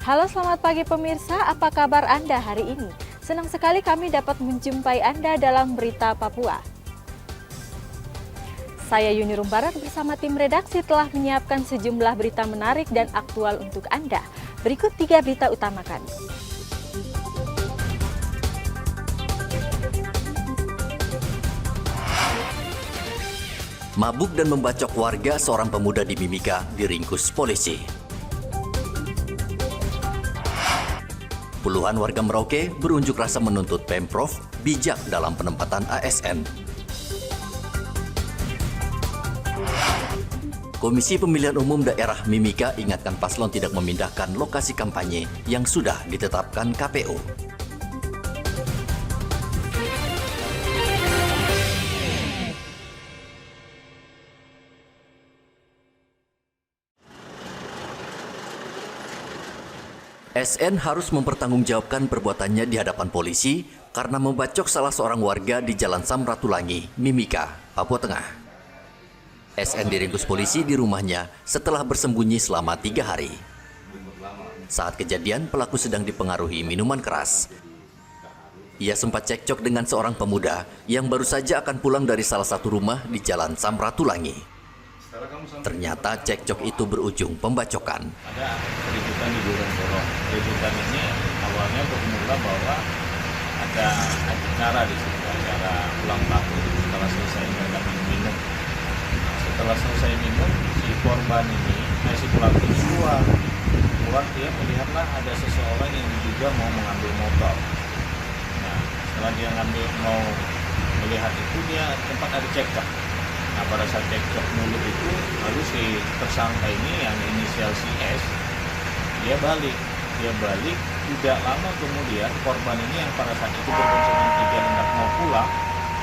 Halo, selamat pagi pemirsa, apa kabar Anda hari ini? Senang sekali kami dapat menjumpai Anda dalam Berita Papua. Saya Yuni Rumbarat bersama tim redaksi telah menyiapkan sejumlah berita menarik dan aktual untuk Anda. Berikut 3 berita utama kami. Mabuk dan membacok warga, seorang pemuda di Mimika diringkus polisi. Puluhan warga Merauke berunjuk rasa menuntut Pemprov bijak dalam penempatan ASN. Komisi Pemilihan Umum Daerah Mimika ingatkan paslon tidak memindahkan lokasi kampanye yang sudah ditetapkan KPU. SN harus mempertanggungjawabkan perbuatannya di hadapan polisi karena membacok salah seorang warga di Jalan Samratulangi, Mimika, Papua Tengah. SN diringkus polisi di rumahnya setelah bersembunyi selama 3 hari. Saat kejadian, pelaku sedang dipengaruhi minuman keras. Ia sempat cekcok dengan seorang pemuda yang baru saja akan pulang dari salah satu rumah di Jalan Samratulangi. Ternyata cekcok itu berujung pembacokan. Ada keributan di gorong-gorong. Keributan ini awalnya bermula bahwa ada acara di situ, acara ulang tahun. Setelah selesai mereka minum. Setelah selesai minum, si korban ini, si pelaku ini keluar dia melihatlah ada seseorang yang diduga mau mengambil motor. Nah, setelah dia mau melihat itu, dia tempat ada cekcok. Nah, pada saat cekcok mulut itu, lalu si tersangka ini yang inisial si S, dia balik, tidak lama kemudian korban ini yang pada saat itu berboncengan 3 hendak mau pulang,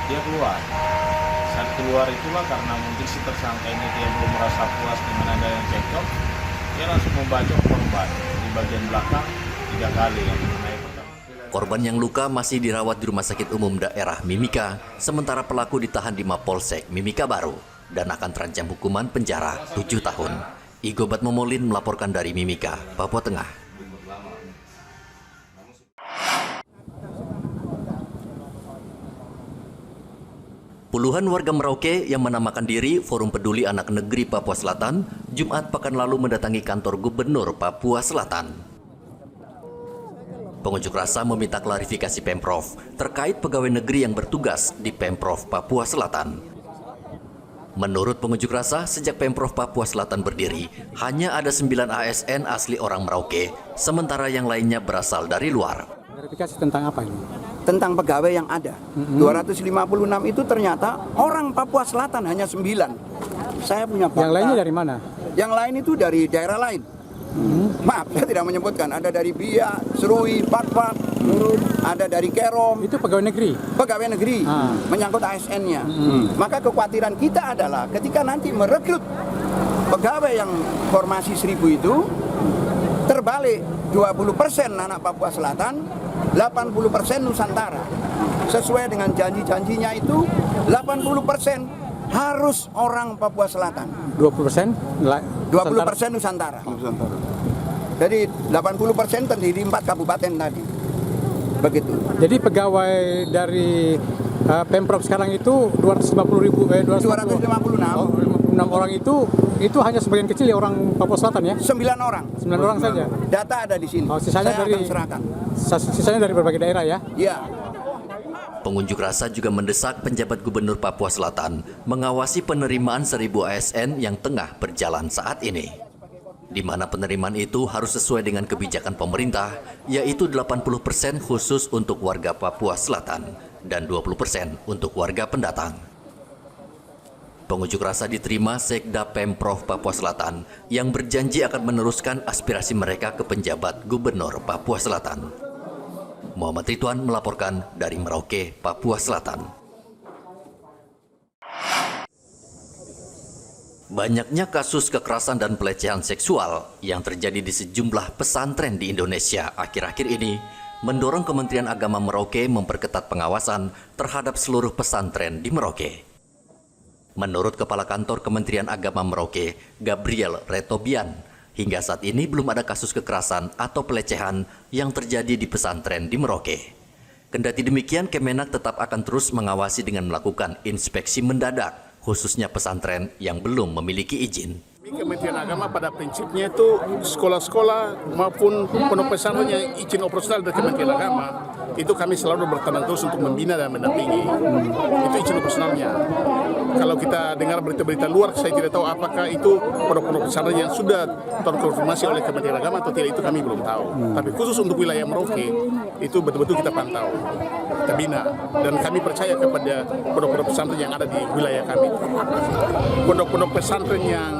dia keluar. Saat keluar itulah karena mungkin si tersangka ini dia belum merasa puas dengan ada yang cekcok, dia langsung membacok korban di bagian belakang 3 kali yang mengenai pertama. Korban yang luka masih dirawat di Rumah Sakit Umum Daerah Mimika, sementara pelaku ditahan di Mapolsek Mimika Baru dan akan terancam hukuman penjara 7 tahun. Igobat Momolin melaporkan dari Mimika, Papua Tengah. Puluhan warga Merauke yang menamakan diri Forum Peduli Anak Negeri Papua Selatan, Jumat pekan lalu mendatangi kantor Gubernur Papua Selatan. Pengunjuk rasa meminta klarifikasi Pemprov terkait pegawai negeri yang bertugas di Pemprov Papua Selatan. Menurut pengunjuk rasa, sejak Pemprov Papua Selatan berdiri, hanya ada 9 ASN asli orang Merauke, sementara yang lainnya berasal dari luar. Klarifikasi tentang apa ini? Tentang pegawai yang ada. 256 itu ternyata orang Papua Selatan hanya 9. Saya punya fakta. Yang lainnya dari mana? Yang lain itu dari daerah lain. Maaf, saya tidak menyebutkan. Ada dari Biak, Serui, Patpat, ada dari Kerom. Itu pegawai negeri? Pegawai negeri, menyangkut ASN-nya. Maka kekhawatiran kita adalah ketika nanti merekrut pegawai yang formasi 1000 itu, terbalik 20% anak Papua Selatan, 80% Nusantara. Sesuai dengan janji-janjinya itu, 80% harus orang Papua Selatan. 20%? 20% Nusantara. Jadi 80% terdiri 4 kabupaten tadi. Begitu. Jadi pegawai dari Pemprov sekarang itu 256 orang itu hanya sebagian kecil ya orang Papua Selatan ya? 9 orang. 9 orang saja. Data ada di sini. Oh, sisanya saya dari akan serahkan. Sisanya dari berbagai daerah ya? Iya. Pengunjuk rasa juga mendesak penjabat Gubernur Papua Selatan mengawasi penerimaan 1000 ASN yang tengah berjalan saat ini. Di mana penerimaan itu harus sesuai dengan kebijakan pemerintah, yaitu 80% khusus untuk warga Papua Selatan dan 20% untuk warga pendatang. Pengunjuk rasa diterima Sekda Pemprov Papua Selatan yang berjanji akan meneruskan aspirasi mereka ke penjabat Gubernur Papua Selatan. Muhammad Ridwan melaporkan dari Merauke, Papua Selatan. Banyaknya kasus kekerasan dan pelecehan seksual yang terjadi di sejumlah pesantren di Indonesia akhir-akhir ini mendorong Kementerian Agama Merauke memperketat pengawasan terhadap seluruh pesantren di Merauke. Menurut Kepala Kantor Kementerian Agama Merauke, Gabriel Retobian, Hingga saat ini belum ada kasus kekerasan atau pelecehan yang terjadi di pesantren di Merauke. Kendati demikian, Kemenak tetap akan terus mengawasi dengan melakukan inspeksi mendadak, khususnya pesantren yang belum memiliki izin. Kementerian Agama pada prinsipnya itu sekolah-sekolah maupun pondok pesantren yang izin operasional dari Kementerian Agama itu kami selalu bertandang terus untuk membina dan mendampingi. Itu izin operasionalnya. Kalau kita dengar berita-berita luar, saya tidak tahu apakah itu pondok-pondok pesantren yang sudah terkonfirmasi oleh Kementerian Agama atau tidak, itu kami belum tahu. Tapi khusus untuk wilayah Merauke itu betul-betul kita pantau, kita bina, dan kami percaya kepada pondok-pondok pesantren yang ada di wilayah kami. Pondok-pondok pesantren yang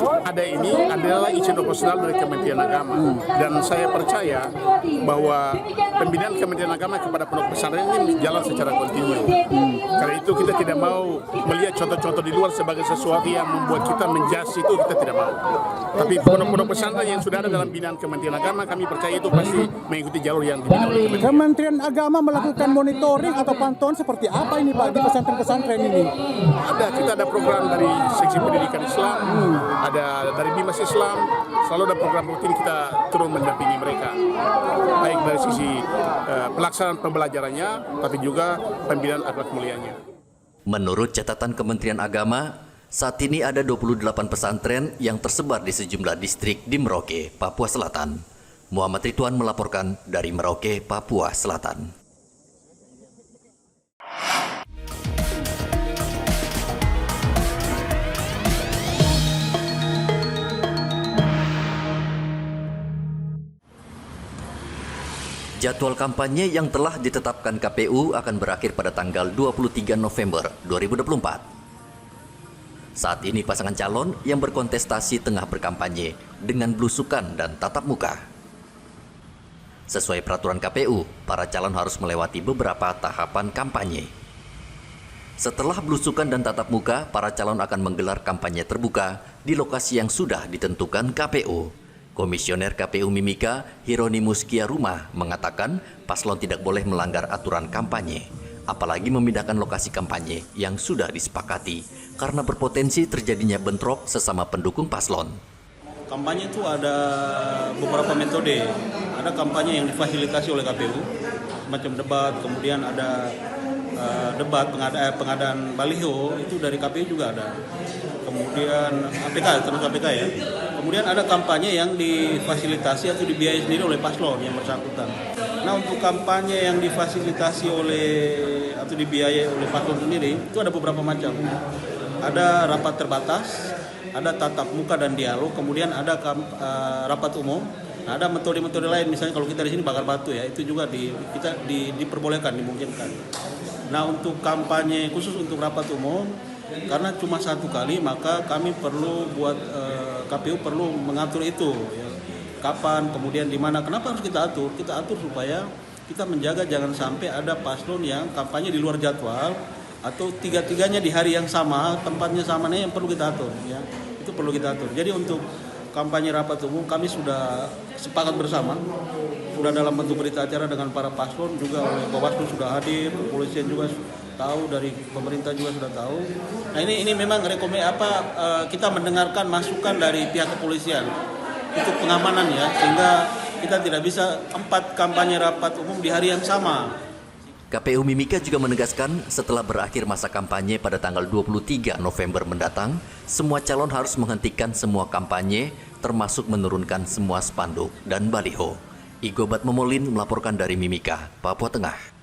ada ini adalah izin operasional dari Kementerian Agama, dan saya percaya bahwa pembinaan Kementerian Agama kepada pondok pesantren ini jalan secara kontinu. Karena itu kita tidak mau melihat contoh-contoh di luar sebagai sesuatu yang membuat kita menjudge, itu kita tidak mau. Tapi pondok-pondok pesantren yang sudah ada dalam binaan Kementerian Agama, kami percaya itu pasti mengikuti jalur yang dibina oleh Kementerian Agama melakukan monitoring atau pantauan seperti apa ini Pak di pesantren-pesantren ini? Kita ada program dari Seksi Pendidikan Islam, ada dari Bimas Islam, selalu ada program rutin kita turun mendampingi mereka, baik dari sisi pelaksanaan pembelajarannya, tapi juga pembinaan akhlak mulianya. Menurut catatan Kementerian Agama, saat ini ada 28 pesantren yang tersebar di sejumlah distrik di Merauke, Papua Selatan. Muhammad Ridwan melaporkan dari Merauke, Papua Selatan. Jadwal kampanye yang telah ditetapkan KPU akan berakhir pada tanggal 23 November 2024. Saat ini pasangan calon yang berkontestasi tengah berkampanye dengan belusukan dan tatap muka. Sesuai peraturan KPU, para calon harus melewati beberapa tahapan kampanye. Setelah belusukan dan tatap muka, para calon akan menggelar kampanye terbuka di lokasi yang sudah ditentukan KPU. Komisioner KPU Mimika, Hieronymus Kiaruma, mengatakan paslon tidak boleh melanggar aturan kampanye, apalagi memindahkan lokasi kampanye yang sudah disepakati, karena berpotensi terjadinya bentrok sesama pendukung paslon. Kampanye itu ada beberapa metode. Ada kampanye yang difasilitasi oleh KPU, macam debat, kemudian ada debat pengadaan baliho, itu dari KPU juga ada. Kemudian APK, terus APK ya. Kemudian ada kampanye yang difasilitasi atau dibiayai sendiri oleh paslon yang bersangkutan. Nah, untuk kampanye yang difasilitasi oleh atau dibiayai oleh paslon sendiri itu ada beberapa macam. Ada rapat terbatas, ada tatap muka dan dialog, kemudian ada rapat umum. Nah, ada metode-metode lain, misalnya kalau kita di sini bakar batu ya, itu juga diperbolehkan, dimungkinkan. Nah, untuk kampanye khusus untuk rapat umum, karena cuma satu kali, maka kami perlu buat KPU perlu mengatur itu ya. Kapan, kemudian di mana, kenapa harus kita atur? Kita atur supaya kita menjaga jangan sampai ada paslon yang kampanye di luar jadwal atau tiga-tiganya di hari yang sama, tempatnya sama, yang perlu kita atur ya. Itu perlu kita atur. Jadi untuk kampanye rapat umum kami sudah sepakat bersama, sudah dalam bentuk berita acara dengan para paslon, juga oleh Bawaslu sudah hadir, kepolisian juga tahu, dari pemerintah juga sudah tahu. Nah, ini memang kita mendengarkan masukan dari pihak kepolisian untuk pengamanan ya, sehingga kita tidak bisa 4 kampanye rapat umum di hari yang sama. KPU Mimika juga menegaskan setelah berakhir masa kampanye pada tanggal 23 November mendatang, semua calon harus menghentikan semua kampanye, termasuk menurunkan semua spanduk dan baliho. Igobat Momolin melaporkan dari Mimika, Papua Tengah.